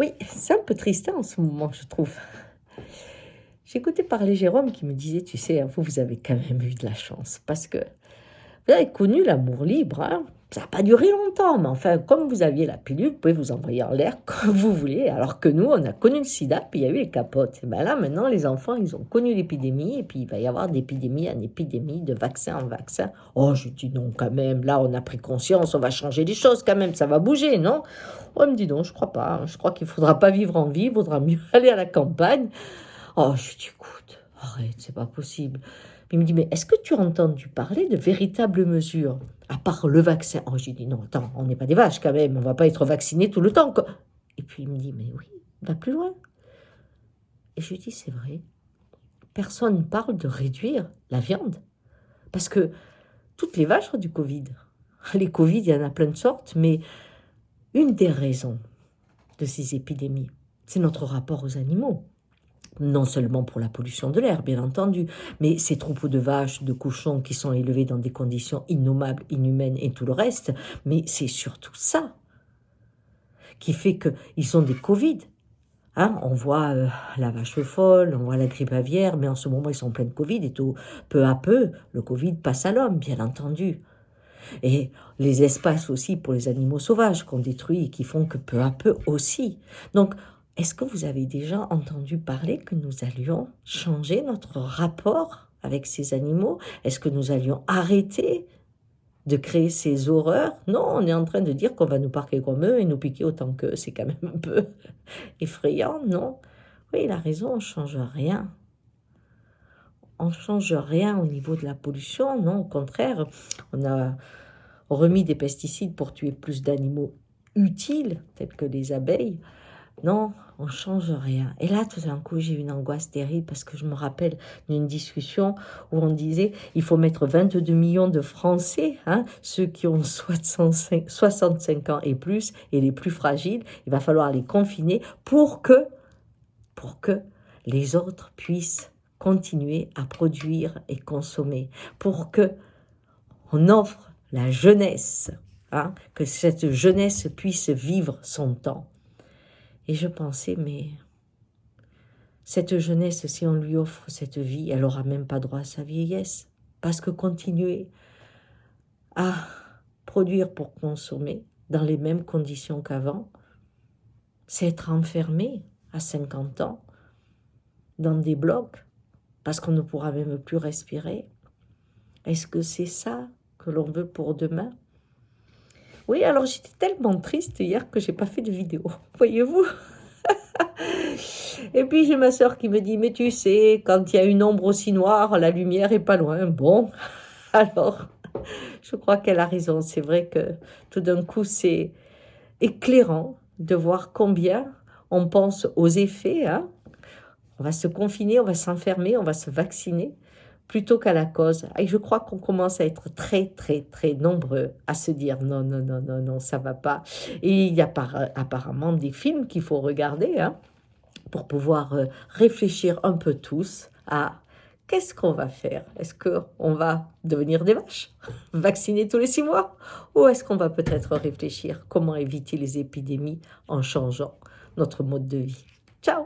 Oui, c'est un peu triste en ce moment, je trouve. J'écoutais parler Jérôme qui me disait, tu sais, vous avez quand même eu de la chance parce que vous avez connu l'amour libre, hein. Ça n'a pas duré longtemps, mais enfin, comme vous aviez la pilule, vous pouvez vous envoyer en l'air comme vous voulez, alors que nous, on a connu le sida, puis il y a eu les capotes. Et ben là, maintenant, les enfants, ils ont connu l'épidémie, et puis il va y avoir d'épidémie en épidémie, de vaccin en vaccin. Oh, je dis non, quand même, là, on a pris conscience, on va changer les choses quand même, ça va bouger, non? Oh, elle me dit non, je crois pas, hein. Je crois qu'il ne faudra pas vivre en ville, il vaudra mieux aller à la campagne. Oh, je dis, écoute, arrête, c'est pas possible. Il me dit, mais est-ce que tu as entendu parler de véritables mesures, à part le vaccin? Oh, j'ai dit, non, attends, on n'est pas des vaches quand même, on va pas être vaccinés tout le temps, quoi. Et puis il me dit, mais oui, va plus loin. Et je lui dis, c'est vrai, personne ne parle de réduire la viande. Parce que toutes les vaches ont du Covid. Les Covid, il y en a plein de sortes, mais une des raisons de ces épidémies, c'est notre rapport aux animaux. Non seulement pour la pollution de l'air, bien entendu, mais ces troupeaux de vaches, de cochons qui sont élevés dans des conditions innommables, inhumaines et tout le reste, mais c'est surtout ça qui fait qu'ils ont des Covid. Hein, on voit la vache folle, on voit la grippe aviaire, mais en ce moment ils sont pleins de Covid et tout. Peu à peu, le Covid passe à l'homme, bien entendu. Et les espaces aussi pour les animaux sauvages qu'on détruit et qui font que peu à peu aussi. Donc, est-ce que vous avez déjà entendu parler que nous allions changer notre rapport avec ces animaux? Est-ce que nous allions arrêter de créer ces horreurs? Non, on est en train de dire qu'on va nous parquer comme eux et nous piquer autant qu'eux. C'est quand même un peu effrayant, non? Oui, il a raison, on ne change rien. On ne change rien au niveau de la pollution, non, au contraire, on a remis des pesticides pour tuer plus d'animaux utiles, tels que les abeilles. Non, on ne change rien. Et là, tout d'un coup, j'ai eu une angoisse terrible parce que je me rappelle d'une discussion où on disait il faut mettre 22 millions de Français, hein, ceux qui ont 65 ans et plus, et les plus fragiles, il va falloir les confiner pour que les autres puissent continuer à produire et consommer, pour que on offre la jeunesse, hein, que cette jeunesse puisse vivre son temps. Et je pensais, mais cette jeunesse, si on lui offre cette vie, elle n'aura même pas droit à sa vieillesse. Parce que continuer à produire pour consommer dans les mêmes conditions qu'avant, c'est être enfermé à 50 ans dans des blocs parce qu'on ne pourra même plus respirer. Est-ce que c'est ça que l'on veut pour demain? Oui, alors j'étais tellement triste hier que j'ai pas fait de vidéo, voyez-vous. Et puis j'ai ma sœur qui me dit, mais tu sais, quand il y a une ombre aussi noire, la lumière est pas loin. Bon, alors, je crois qu'elle a raison. C'est vrai que tout d'un coup, c'est éclairant de voir combien on pense aux effets, hein. On va se confiner, on va s'enfermer, on va se vacciner, plutôt qu'à la cause. Et je crois qu'on commence à être très, très, très nombreux à se dire non, non, non, non, non, ça va pas. Et il y a apparemment des films qu'il faut regarder, hein, pour pouvoir réfléchir un peu tous à qu'est-ce qu'on va faire. Est-ce qu'on va devenir des vaches, vacciner tous les 6 mois? Ou est-ce qu'on va peut-être réfléchir comment éviter les épidémies en changeant notre mode de vie? Ciao!